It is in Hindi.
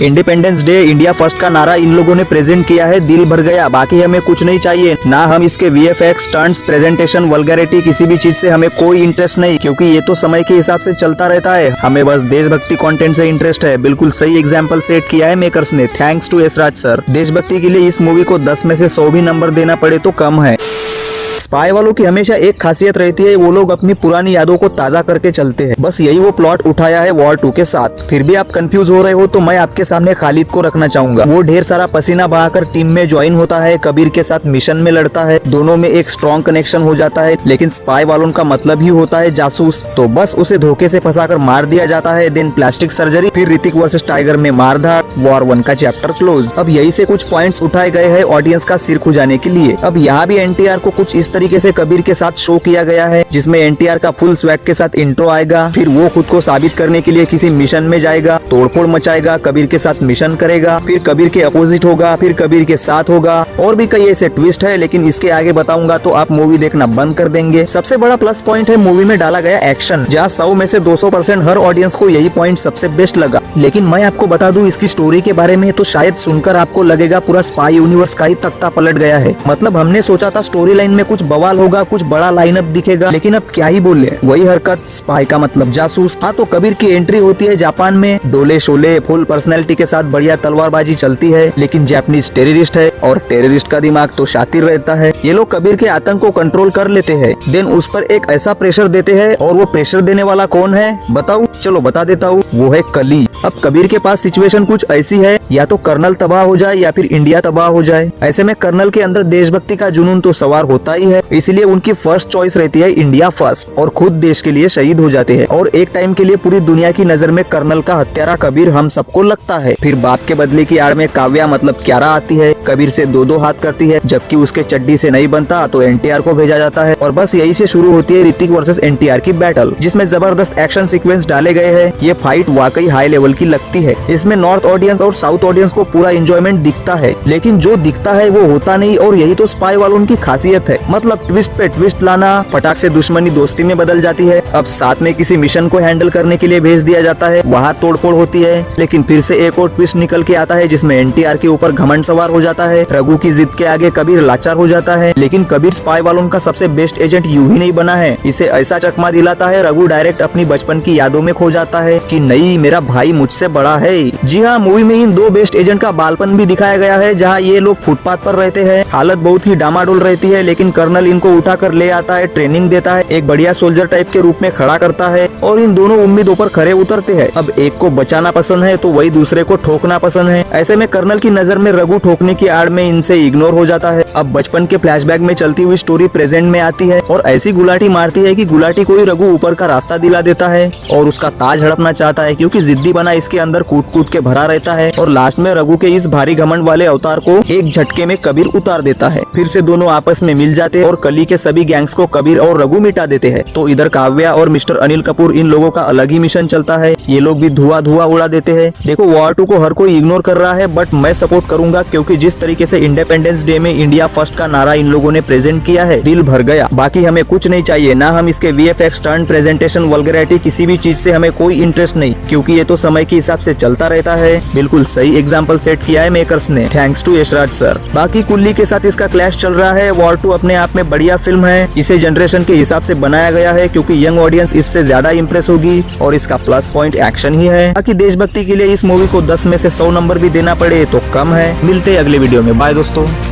इंडिपेंडेंस डे इंडिया फर्स्ट का नारा इन लोगों ने प्रेजेंट किया है, दिल भर गया। बाकी हमें कुछ नहीं चाहिए, ना हम इसके VFX, स्टंट्स, प्रेजेंटेशन, वल्गैरिटी, किसी भी चीज से हमें कोई इंटरेस्ट नहीं, क्योंकि ये तो समय के हिसाब से चलता रहता है। हमें बस देशभक्ति कंटेंट से इंटरेस्ट है। बिल्कुल सही एग्जाम्पल सेट किया है मेकर्स ने। Thanks to Yashraj sir. देशभक्ति के लिए इस मूवी को 10 में से 100 भी नंबर देना पड़े तो कम है। स्पाई वालों की हमेशा एक खासियत रहती है, वो लोग अपनी पुरानी यादों को ताजा करके चलते हैं। बस यही वो प्लॉट उठाया है वॉर 2 के साथ। फिर भी आप कंफ्यूज हो रहे हो तो मैं आपके सामने खालिद को रखना चाहूंगा। वो ढेर सारा पसीना बहाकर टीम में ज्वाइन होता है, कबीर के साथ मिशन में लड़ता है, दोनों में एक स्ट्रॉन्ग कनेक्शन हो जाता है। लेकिन स्पाई वालों का मतलब ही होता है जासूस, तो बस उसे धोखे से फंसाकर मार दिया जाता है। देन प्लास्टिक सर्जरी, फिर ऋतिक वर्सेस टाइगर में मारधाड़, वॉर 1 का चैप्टर क्लोज। अब यही से कुछ पॉइंट्स उठाए गए हैं ऑडियंस का सिर खुजाने के लिए। अब यहाँ भी NTR को कुछ इस तरीके से कबीर के साथ शो किया गया है, जिसमें NTR का फुल स्वैग के साथ इंट्रो आएगा, फिर वो खुद को साबित करने के लिए किसी मिशन में जाएगा, तोड़फोड़ मचाएगा, कबीर के साथ मिशन करेगा, फिर कबीर के अपोजिट होगा, फिर कबीर के साथ होगा, और भी कई ऐसे ट्विस्ट है। लेकिन इसके आगे बताऊंगा तो आप मूवी देखना बंद कर देंगे। सबसे बड़ा प्लस पॉइंट है मूवी में डाला गया एक्शन, जहाँ 100 में से 200% हर ऑडियंस को यही पॉइंट सबसे बेस्ट लगा। लेकिन मैं आपको बता दूं इसकी स्टोरी के बारे में, तो शायद सुनकर आपको लगेगा पूरा स्पाई यूनिवर्स का ही तख्ता पलट गया है। मतलब हमने सोचा था स्टोरी लाइन में कुछ बवाल होगा, कुछ बड़ा लाइनअप दिखेगा, लेकिन अब क्या ही बोले, वही हरकत, स्पाई का मतलब जासूस। हाँ, तो कबीर की एंट्री होती है जापान में, डोले शोले फुल पर्सनैलिटी के साथ बढ़िया तलवारबाजी चलती है। लेकिन जापानीज टेररिस्ट है, और टेररिस्ट का दिमाग तो शातिर रहता है। ये लोग कबीर के आतंक को कंट्रोल कर लेते हैं, देन उस पर एक ऐसा प्रेशर देते हैं, और वो प्रेशर देने वाला कौन है बताऊं? चलो बता देता हूँ, वो है कली। अब कबीर के पास सिचुएशन कुछ ऐसी है, या तो कर्नल तबाह हो जाए या फिर इंडिया तबाह हो जाए। ऐसे में कर्नल के अंदर देशभक्ति का जुनून तो सवार होता ही है, इसलिए उनकी फर्स्ट चॉइस रहती है इंडिया फर्स्ट, और खुद देश के लिए शहीद हो जाते हैं। और एक टाइम के लिए पूरी दुनिया की नजर में कर्नल का हत्यारा कबीर हम सबको लगता है। फिर बाप के बदले की आड़ में काव्या मतलब क्यारा आती है, कबीर से दो हाथ करती है, जबकि उसके चड्डी से नहीं बनता तो NTR को भेजा जाता है। और बस यही से शुरू होती है ऋतिक वर्सेस NTR की बैटल, जिसमें जबरदस्त एक्शन सीक्वेंस डाले गए हैं। ये फाइट वाकई हाई लेवल की लगती है। इसमें नॉर्थ ऑडियंस और साउथ ऑडियंस को पूरा एंजॉयमेंट दिखता है, लेकिन जो दिखता है वो होता नहीं, और यही तो स्पाई वालों की खासियत है। मतलब ट्विस्ट पे ट्विस्ट लाना, फटाक से दुश्मनी दोस्ती में बदल जाती है। अब साथ में किसी मिशन को हैंडल करने के लिए भेज दिया जाता है, वहाँ तोड़फोड़ होती है, लेकिन फिर से एक और ट्विस्ट निकल के आता है, जिसमें NTR के ऊपर घमंड सवार हो जाता है। रघु की जिद के आगे कबीर लाचार हो जाता है। लेकिन कबीर स्पाई वालों का सबसे बेस्ट एजेंट यूं ही नहीं बना है, इसे ऐसा चकमा दिलाता है, रघु डायरेक्ट अपनी बचपन की यादों में खो जाता है कि नहीं, मेरा भाई मुझसे बड़ा है। जी हाँ, मूवी में इन 2 बेस्ट एजेंट का बालपन भी दिखाया गया है, जहाँ ये लोग फुटपाथ पर रहते हैं। हालत बहुत ही डामाडोल रहती है, लेकिन कर्नल इनको उठाकर ले आता है, ट्रेनिंग देता है, एक बढ़िया सोल्जर टाइप के रूप में खड़ा करता है, और इन दोनों उम्मीदों पर खरे उतरते हैं। अब एक को बचाना पसंद है तो वही दूसरे को ठोकना पसंद है। ऐसे में कर्नल की नजर में रघु ठोकने की आड़ में इनसे इग्नोर हो जाता है। अब बचपन के फ्लैशबैक में चलती हुई स्टोरी प्रेजेंट में आती है, और ऐसी गुलाटी मारती है कि गुलाटी को ही रघु ऊपर का रास्ता दिला देता है, और उसका ताज हड़पना चाहता है, क्योंकि जिद्दी बना इसके अंदर कूट कूट के भरा रहता है। और लास्ट में रघु के इस भारी घमंड वाले अवतार को एक झटके में कबीर उतार देता है। फिर से दोनों आपस में मिल जाते हैं, और कली के सभी गैंग्स को कबीर और रघु मिटा देते हैं। तो इधर काव्या और मिस्टर अनिल कपूर, इन लोगों का अलग ही मिशन चलता है। ये लोग भी धुआं उड़ा देते हैं। देखो, वॉर 2 को हर कोई इग्नोर कर रहा है, बट मैं सपोर्ट करूंगा, क्योंकि जिस तरीके से इंडिपेंडेंस डे में इंडिया फर्स्ट का नारा इन लोगों ने प्रेजेंट किया है, दिल भर गया। बाकी हमें कुछ नहीं चाहिए, ना हम इसके VFX, स्टंट, प्रेजेंटेशन, वल्गैरिटी, किसी भी चीज से हमें कोई इंटरेस्ट नहीं, क्योंकि ये तो समय के हिसाब से चलता रहता है। बिल्कुल सही एग्जाम्पल सेट किया है मेकर्स ने। Thanks to Yashraj sir. बाकी कुल्ली के साथ इसका क्लैश चल रहा है। वॉर 2 अपने आप में बढ़िया फिल्म है, इसे जनरेशन के हिसाब से बनाया गया है, क्योंकि यंग ऑडियंस इससे ज्यादा इंप्रेस होगी, और इसका प्लस पॉइंट एक्शन ही है। बाकी देशभक्ति के लिए इस मूवी को 10 में से 100 नंबर भी देना पड़े तो कम है। मिलते हैं अगले वीडियो में। बाय दोस्तों।